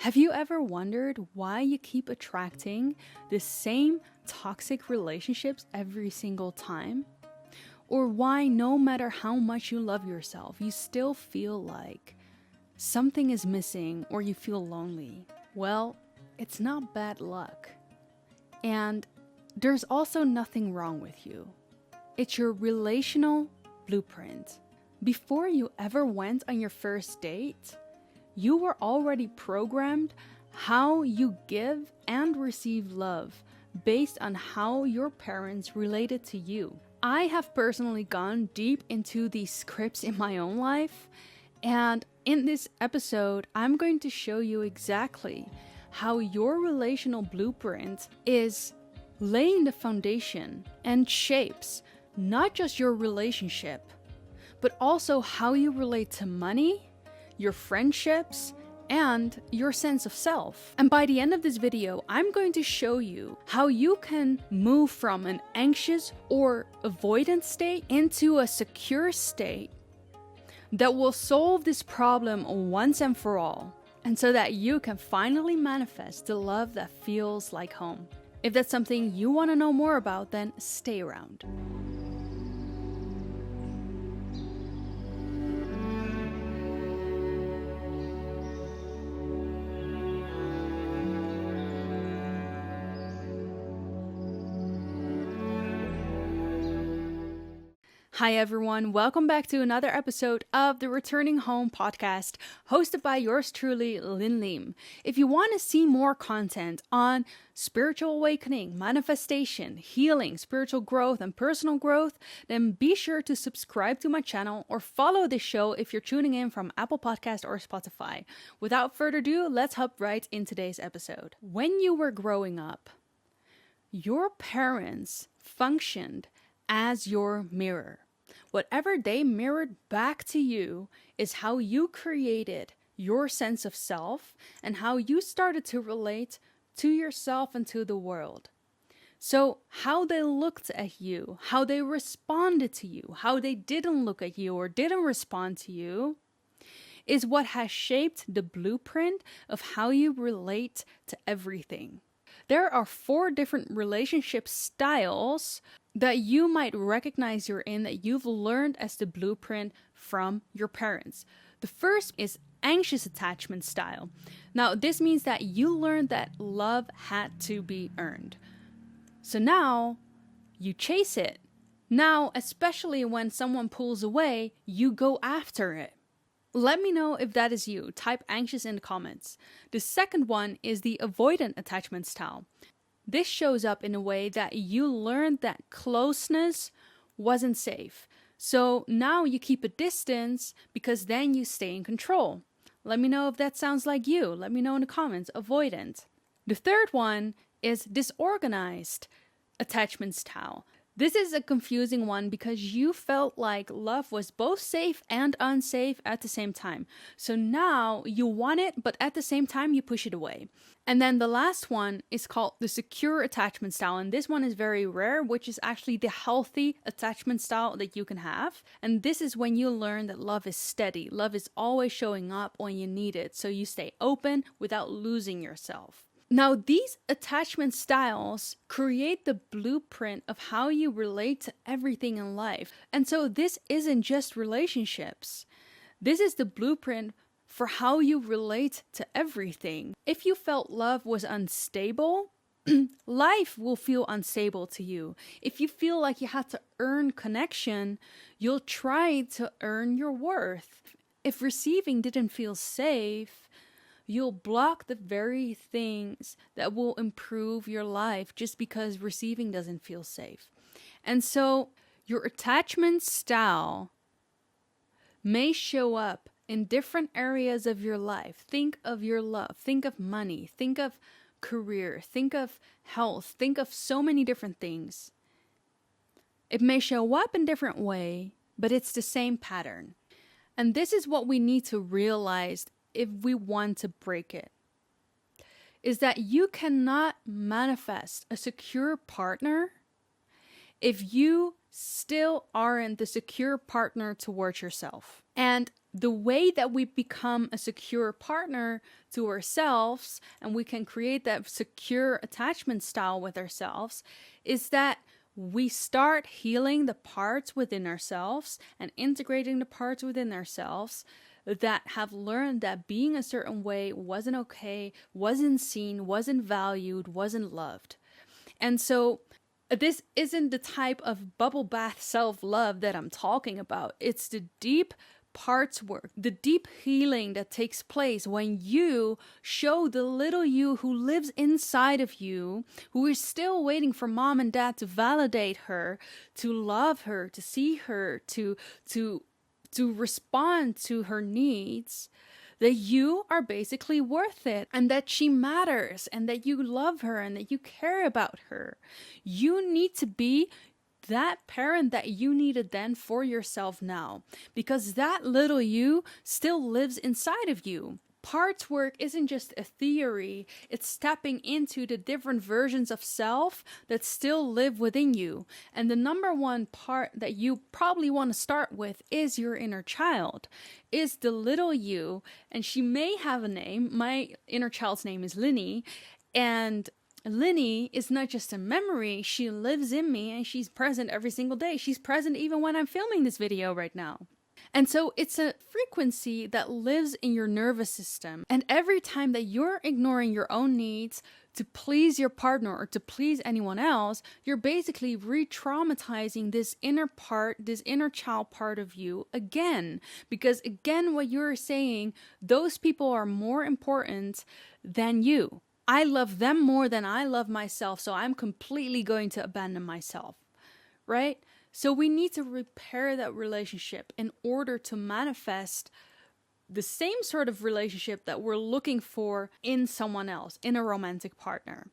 Have you ever wondered why you keep attracting the same toxic relationships every single time? Or why no matter how much you love yourself, you still feel like something is missing or you feel lonely? Well, it's not bad luck. And there's also nothing wrong with you. It's your relational blueprint. Before you ever went on your first date, you were already programmed how you give and receive love based on how your parents related to you. I have personally gone deep into these scripts in my own life, and in this episode, I'm going to show you exactly how your relational blueprint is laying the foundation and shapes not just your relationship, but also how you relate to money, your friendships, and your sense of self. And by the end of this video, I'm going to show you how you can move from an anxious or avoidant state into a secure state that will solve this problem once and for all, and so that you can finally manifest the love that feels like home. If that's something you want to know more about, then stay around. Hi everyone, welcome back to another episode of the Returning Home podcast, hosted by yours truly, Lin Lim. If you want to see more content on spiritual awakening, manifestation, healing, spiritual growth, and personal growth, then be sure to subscribe to my channel or follow this show if you're tuning in from Apple Podcast or Spotify. Without further ado, let's hop right in today's episode. When you were growing up, your parents functioned as your mirror. Whatever they mirrored back to you is how you created your sense of self and how you started to relate to yourself and to the world. So how they looked at you, how they responded to you, how they didn't look at you or didn't respond to you is what has shaped the blueprint of how you relate to everything. There are 4 different relationship styles that you might recognize you're in that you've learned as the blueprint from your parents. The first is anxious attachment style. Now, this means that you learned that love had to be earned. So now you chase it. Now, especially when someone pulls away, you go after it. Let me know if that is you. Type anxious in the comments. The second one is the avoidant attachment style. This shows up in a way that you learned that closeness wasn't safe. So now you keep a distance because then you stay in control. Let me know if that sounds like you. Let me know in the comments. Avoidant. The third one is disorganized attachment style. This is a confusing one because you felt like love was both safe and unsafe at the same time. So now you want it, but at the same time you push it away. And then the last one is called the secure attachment style. And this one is very rare, which is actually the healthy attachment style that you can have. And this is when you learn that love is steady. Love is always showing up when you need it. So you stay open without losing yourself. Now, these attachment styles create the blueprint of how you relate to everything in life. And so this isn't just relationships. This is the blueprint for how you relate to everything. If you felt love was unstable, life will feel unstable to you. If you feel like you had to earn connection, you'll try to earn your worth. If receiving didn't feel safe, you'll block the very things that will improve your life just because receiving doesn't feel safe. And so your attachment style may show up in different areas of your life. Think of your love, think of money, think of career, think of health, think of so many different things. It may show up in different way, but it's the same pattern. And this is what we need to realize if we want to break it, is that you cannot manifest a secure partner if you still aren't the secure partner towards yourself. And the way that we become a secure partner to ourselves and we can create that secure attachment style with ourselves is that we start healing the parts within ourselves and integrating the parts within ourselves that have learned that being a certain way wasn't okay, wasn't seen, wasn't valued, wasn't loved. And so this isn't the type of bubble bath self-love that I'm talking about. It's the deep parts work, the deep healing that takes place when you show the little you who lives inside of you, who is still waiting for mom and dad to validate her, to love her, to see her, to respond to her needs, that you are basically worth it and that she matters and that you love her and that you care about her. You need to be that parent that you needed then for yourself now, because that little you still lives inside of you. Parts work isn't just a theory, it's tapping into the different versions of self that still live within you. And the number one part that you probably want to start with is your inner child, is the little you. And she may have a name. My inner child's name is Linny. And Linny is not just a memory, she lives in me and she's present every single day. She's present even when I'm filming this video right now. And so it's a frequency that lives in your nervous system. And every time that you're ignoring your own needs to please your partner or to please anyone else, you're basically re-traumatizing this inner part, this inner child part of you again. Because again, what you're saying, those people are more important than you. I love them more than I love myself, so I'm completely going to abandon myself, right? So we need to repair that relationship in order to manifest the same sort of relationship that we're looking for in someone else, in a romantic partner.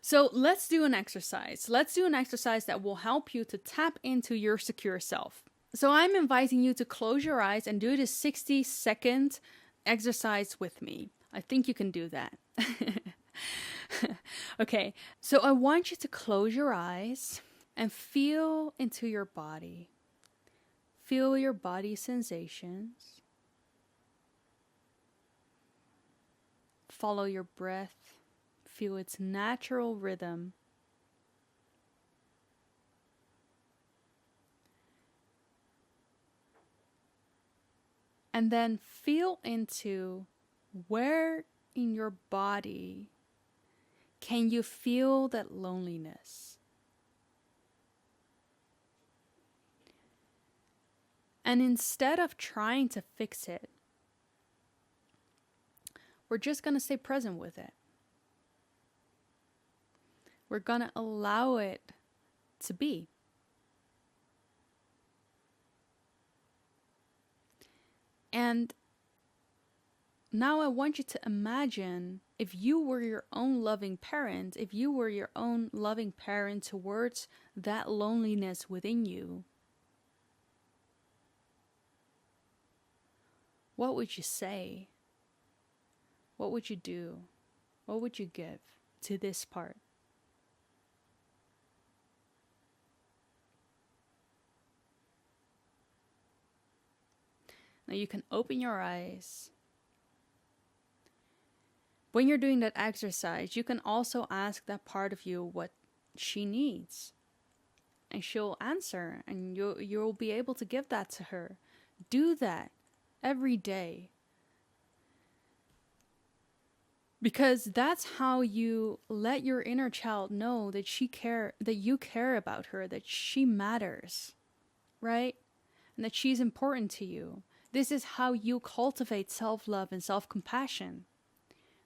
So let's do an exercise. Let's do an exercise that will help you to tap into your secure self. So I'm inviting you to close your eyes and do this 60-second exercise with me. I think you can do that. Okay, so I want you to close your eyes and feel into your body. Feel your body sensations. Follow your breath. Feel its natural rhythm. And then feel into where in your body can you feel that loneliness? And instead of trying to fix it, we're just going to stay present with it. We're going to allow it to be. And now I want you to imagine if you were your own loving parent, if you were your own loving parent towards that loneliness within you, what would you say? What would you do? What would you give to this part? Now you can open your eyes. When you're doing that exercise, you can also ask that part of you what she needs. And she'll answer, and you'll be able to give that to her. Do that every day. Because that's how you let your inner child know that that you care about her, that she matters, right? And that she's important to you. This is how you cultivate self-love and self-compassion.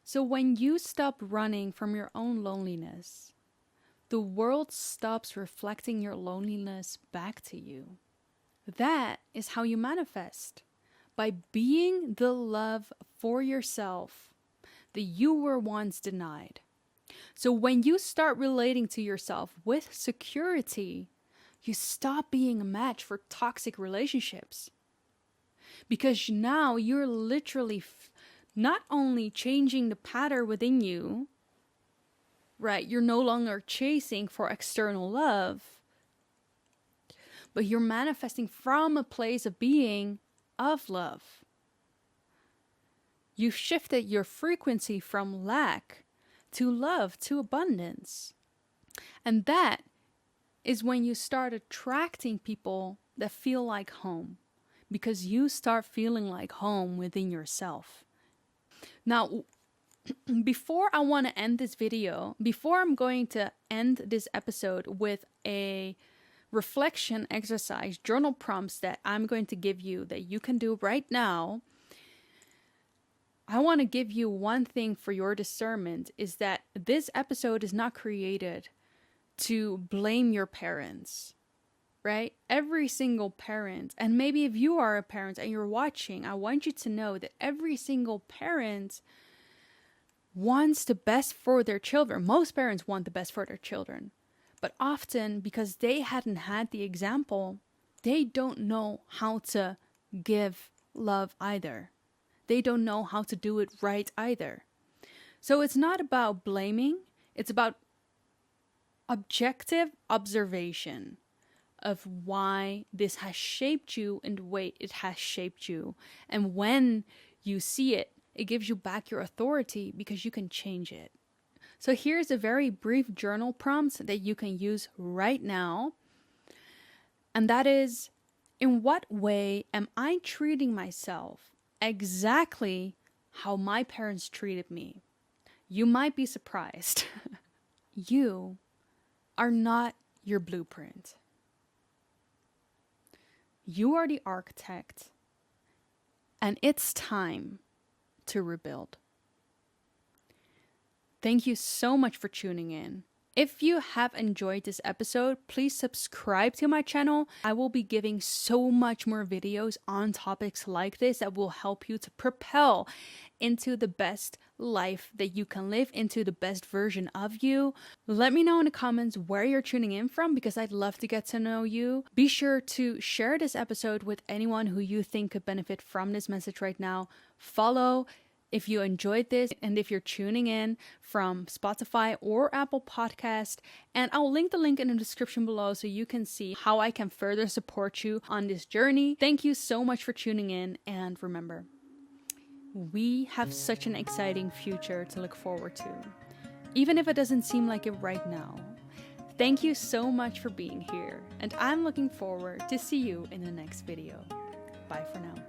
So when you stop running from your own loneliness, the world stops reflecting your loneliness back to you. That is how you manifest. By being the love for yourself that you were once denied. So when you start relating to yourself with security, you stop being a match for toxic relationships. Because now you're literally not only changing the pattern within you, right? You're no longer chasing for external love, but you're manifesting from a place of being of love. You've shifted your frequency from lack to love, to abundance. And that is when you start attracting people that feel like home, because you start feeling like home within yourself. Now, before I want to end this video, before I'm going to end this episode with a reflection exercise, journal prompts that I'm going to give you that you can do right now, I want to give you one thing for your discernment, is that this episode is not created to blame your parents, right? Every single parent, and maybe if you are a parent and you're watching, I want you to know that every single parent wants the best for their children. Most parents want the best for their children. But often, because they hadn't had the example, they don't know how to give love either. They don't know how to do it right either. So it's not about blaming. It's about objective observation of why this has shaped you in the way it has shaped you. And when you see it, it gives you back your authority because you can change it. So here's a very brief journal prompt that you can use right now. And that is, in what way am I treating myself exactly how my parents treated me? You might be surprised. You are not your blueprint. You are the architect, and it's time to rebuild. Thank you so much for tuning in. If you have enjoyed this episode, please subscribe to my channel. I will be giving so much more videos on topics like this that will help you to propel into the best life that you can live, into the best version of you. Let me know in the comments where you're tuning in from, because I'd love to get to know you. Be sure to share this episode with anyone who you think could benefit from this message right now. Follow if you enjoyed this, and if you're tuning in from Spotify or Apple Podcast. And I'll link the link in the description below so you can see how I can further support you on this journey. Thank you so much for tuning in, and remember, we have such an exciting future to look forward to, even if it doesn't seem like it right now. Thank you so much for being here, and I'm looking forward to see you in the next video. Bye for now.